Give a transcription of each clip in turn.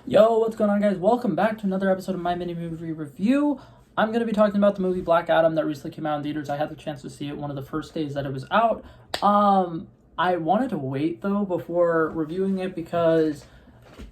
Yo, what's going on, guys? Welcome back to another episode of my mini movie review. I'm going to be talking about the movie Black Adam that recently came out in theaters. I had the chance to see it one of the first days that it was out. I wanted to wait though before reviewing it because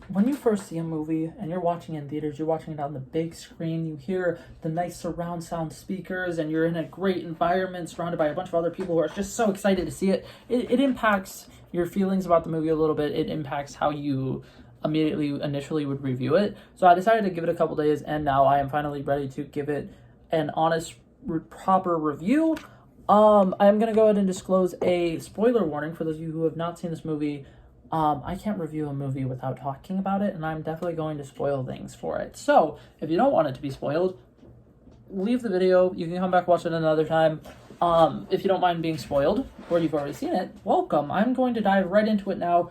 when you first see a movie and you're watching it in theaters, you're watching it on the big screen, you hear the nice surround sound speakers, and you're in a great environment surrounded by a bunch of other people who are just so excited to see it. It impacts your feelings about the movie a little bit. It impacts how you initially would review it. So I decided to give it a couple days, and now I am finally ready to give it an honest, proper review. I'm going to go ahead and disclose a spoiler warning for those of you who have not seen this movie. I can't review a movie without talking about it, and I'm definitely going to spoil things for it. So, if you don't want it to be spoiled, leave the video. You can come back watch it another time. If you don't mind being spoiled, or you've already seen it, welcome. I'm going to dive right into it now.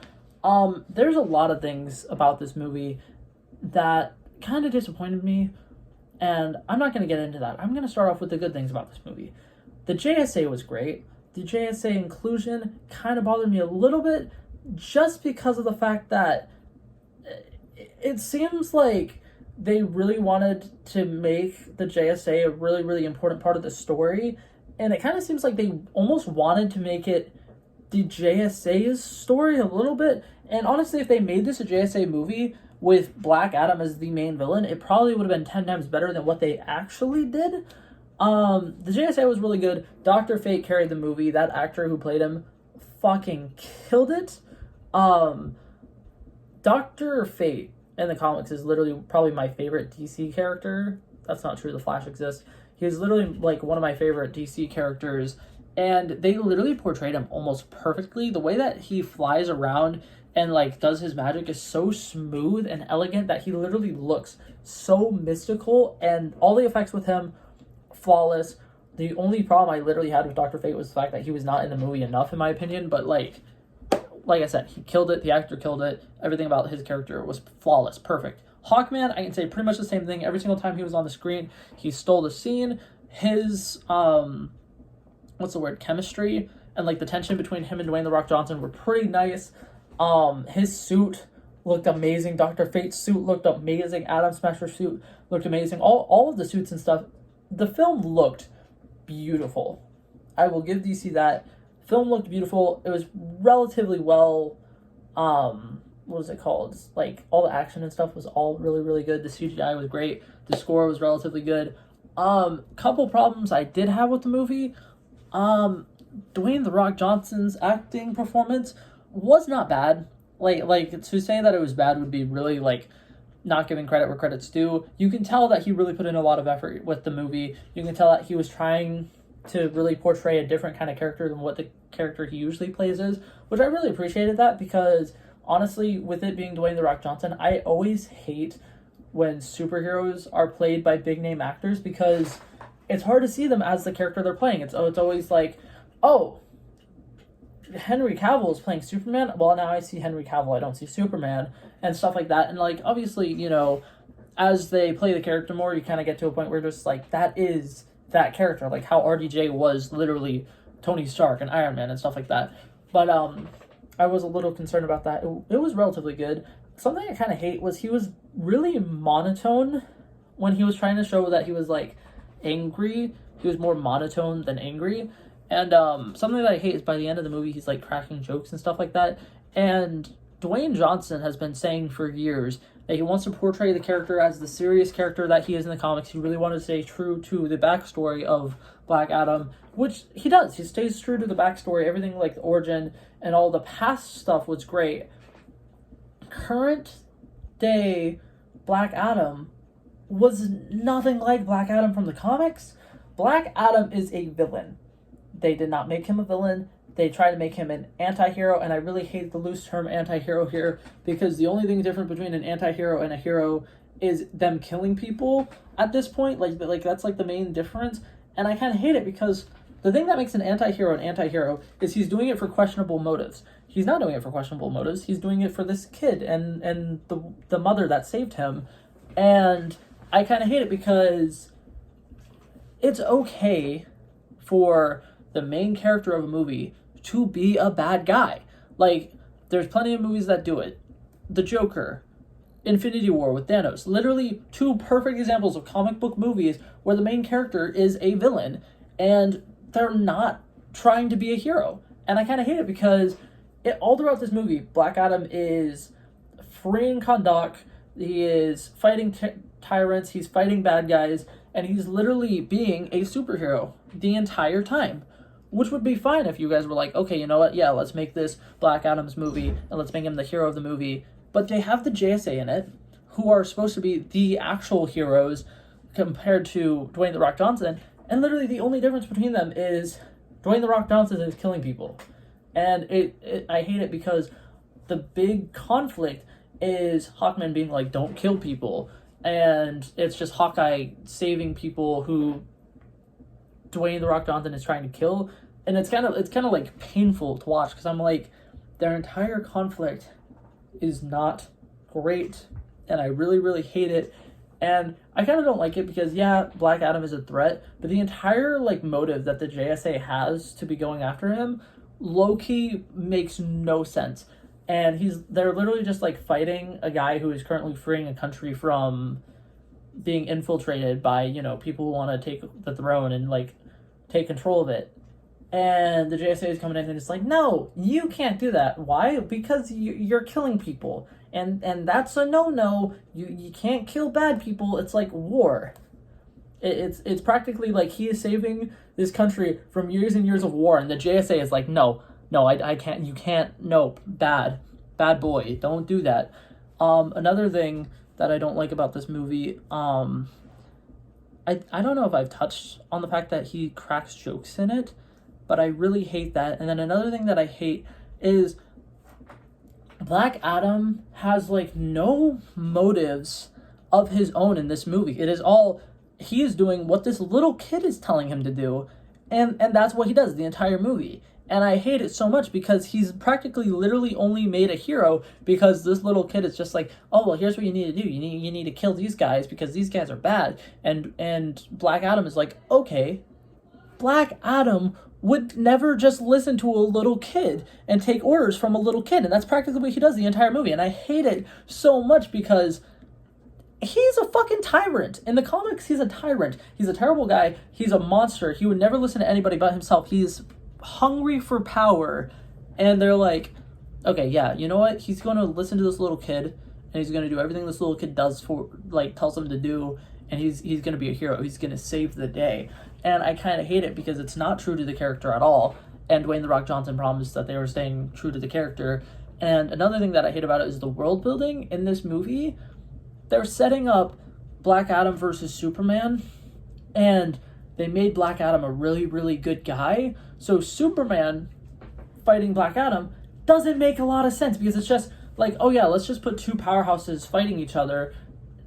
There's a lot of things about this movie that kind of disappointed me, and I'm not going to get into that. I'm going to start off with the good things about this movie. The JSA was great. The JSA inclusion kind of bothered me a little bit, just because of the fact that it seems like they really wanted to make the JSA a really, really important part of the story, and it kind of seems like they almost wanted to make it the JSA's story a little bit. And honestly, if they made this a JSA movie with Black Adam as the main villain, it probably would have been 10 times better than what they actually did. The JSA was really good. Dr. Fate carried the movie. That actor who played him fucking killed it. Dr. Fate in the comics is literally probably my favorite DC character. That's not true, the Flash exists. He's literally like one of my favorite DC characters, and they literally portrayed him almost perfectly. The way that he flies around and like does his magic is so smooth and elegant that he literally looks so mystical, and all the effects with him, flawless. The only problem I literally had with Dr. Fate was the fact that he was not in the movie enough, in my opinion, but like I said, he killed it. The actor killed it. Everything about his character was flawless, perfect. Hawkman, I can say pretty much the same thing. Every single time he was on the screen, he stole the scene. His chemistry and like the tension between him and Dwayne The Rock Johnson were pretty nice. His suit looked amazing. Dr. Fate's suit looked amazing. Atom Smasher's suit looked amazing. All of the suits and stuff. The film looked beautiful. I will give DC that. Film looked beautiful. It was relatively well, what was it called? Like, all the action and stuff was all really, really good. The CGI was great. The score was relatively good. Couple problems I did have with the movie. Dwayne The Rock Johnson's acting performance was not bad. Like to say that it was bad would be really, like, not giving credit where credit's due. You can tell that he really put in a lot of effort with the movie. You can tell that he was trying to really portray a different kind of character than what the character he usually plays is, which I really appreciated that, because honestly, with it being Dwayne The Rock Johnson, I always hate when superheroes are played by big name actors, because it's hard to see them as the character they're playing. It's always like, oh, Henry Cavill is playing Superman. Well, now I see Henry Cavill, I don't see Superman, and stuff like that. And like, obviously, you know, as they play the character more, you kind of get to a point where just like, that is that character, like how RDJ was literally Tony Stark and Iron Man and stuff like that. But I was a little concerned about that. It was relatively good. Something I kind of hate was he was really monotone when he was trying to show that he was like angry. He was more monotone than angry. And something that I hate is by the end of the movie, he's like cracking jokes and stuff like that. And Dwayne Johnson has been saying for years that he wants to portray the character as the serious character that he is in the comics. He really wanted to stay true to the backstory of Black Adam, which he does. He stays true to the backstory. Everything like the origin and all the past stuff was great. Current day Black Adam was nothing like Black Adam from the comics. Black Adam is a villain. They did not make him a villain. They try to make him an anti-hero, and I really hate the loose term anti-hero here, because the only thing different between an anti-hero and a hero is them killing people at this point. Like that's like the main difference, and I kind of hate it, because the thing that makes an anti-hero is he's doing it for questionable motives. He's not doing it for questionable motives. He's doing it for this kid and the mother that saved him, and I kind of hate it, because it's okay for the main character of a movie to be a bad guy. Like, there's plenty of movies that do it. The Joker, Infinity War with Thanos. Literally two perfect examples of comic book movies where the main character is a villain and they're not trying to be a hero. And I kind of hate it because all throughout this movie, Black Adam is freeing Kahndaq, he is fighting tyrants, he's fighting bad guys, and he's literally being a superhero the entire time. Which would be fine if you guys were like, okay, you know what, yeah, let's make this Black Adam's movie, and let's make him the hero of the movie. But they have the JSA in it, who are supposed to be the actual heroes compared to Dwayne The Rock Johnson, and literally the only difference between them is Dwayne The Rock Johnson is killing people. And I hate it because the big conflict is Hawkman being like, don't kill people. And it's just Hawkeye saving people who Dwayne The Rock Johnson is trying to kill. And it's kind of like painful to watch because I'm like, their entire conflict is not great. And I really, really hate it. And I kind of don't like it because, yeah, Black Adam is a threat, but the entire like motive that the JSA has to be going after him low-key makes no sense. And they're literally just like fighting a guy who is currently freeing a country from being infiltrated by, you know, people who want to take the throne and like take control of it. And the JSA is coming in and it's like, no, you can't do that. Why? Because you're killing people. And that's a no-no. You can't kill bad people. It's like war. It's practically like he is saving this country from years and years of war, and the JSA is like, no, I can't, you can't, no, bad boy, don't do that. Another thing that I don't like about this movie, I don't know if I've touched on the fact that he cracks jokes in it, but I really hate that. And then another thing that I hate is Black Adam has like no motives of his own in this movie. It is all, he is doing what this little kid is telling him to do, and that's what he does the entire movie. And I hate it so much because he's practically literally only made a hero because this little kid is just like, oh, well, here's what you need to do. You need to kill these guys because these guys are bad. And Black Adam is like, okay. Black Adam would never just listen to a little kid and take orders from a little kid. And that's practically what he does the entire movie. And I hate it so much because he's a fucking tyrant. In the comics, he's a tyrant. He's a terrible guy. He's a monster. He would never listen to anybody but himself. He's hungry for power. And they're like, okay, yeah, you know what? He's going to listen to this little kid, and he's going to do everything this little kid does for, like, tells him to do, and he's going to be a hero. He's going to save the day. And I kind of hate it because it's not true to the character at all. And Dwayne The Rock Johnson promised that they were staying true to the character. And another thing that I hate about it is the world building in this movie. They're setting up Black Adam versus Superman, and they made Black Adam a really, really good guy. So Superman fighting Black Adam doesn't make a lot of sense because it's just like, oh yeah, let's just put two powerhouses fighting each other.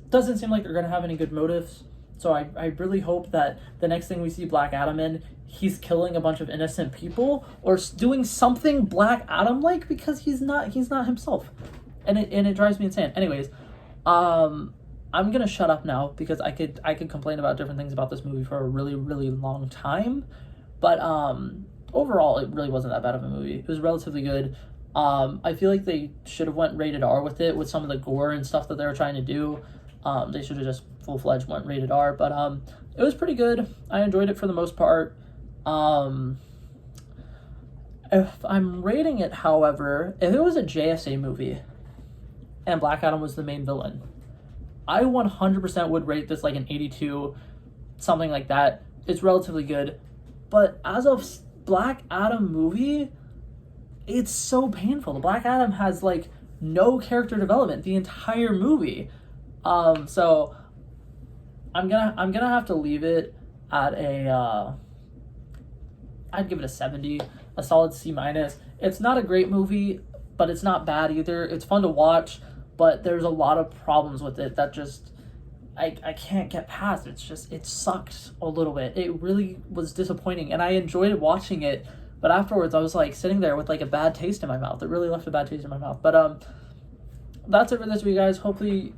Doesn't seem like they're going to have any good motives. So I really hope that the next thing we see Black Adam in, he's killing a bunch of innocent people or doing something Black Adam-like because he's not himself. And it drives me insane. Anyways, I'm going to shut up now because I could complain about different things about this movie for a really, really long time. But overall, it really wasn't that bad of a movie. It was relatively good. I feel like they should have went rated R with it, with some of the gore and stuff that they were trying to do. They should have just full-fledged went rated R, but it was pretty good. I enjoyed it for the most part. If I'm rating it, however, if it was a JSA movie and Black Adam was the main villain, I 100% would rate this like an 82, something like that. It's relatively good. But as a Black Adam movie, it's so painful. The Black Adam has like no character development the entire movie. So I'm gonna have to leave it at a I'd give it a 70, a solid C-. It's not a great movie, but it's not bad either. It's fun to watch, but there's a lot of problems with it that just I can't get past. It's just, it sucked a little bit. It really was disappointing, and I enjoyed watching it, but afterwards I was like sitting there with like a bad taste in my mouth. It really left a bad taste in my mouth. But that's it for this video, guys. Hopefully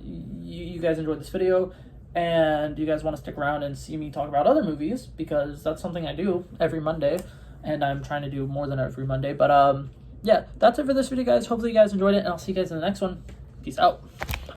you guys enjoyed this video, and you guys want to stick around and see me talk about other movies, because that's something I do every Monday, and I'm trying to do more than every Monday. But yeah, that's it for this video, guys. Hopefully you guys enjoyed it, and I'll see you guys in the next one. Peace out.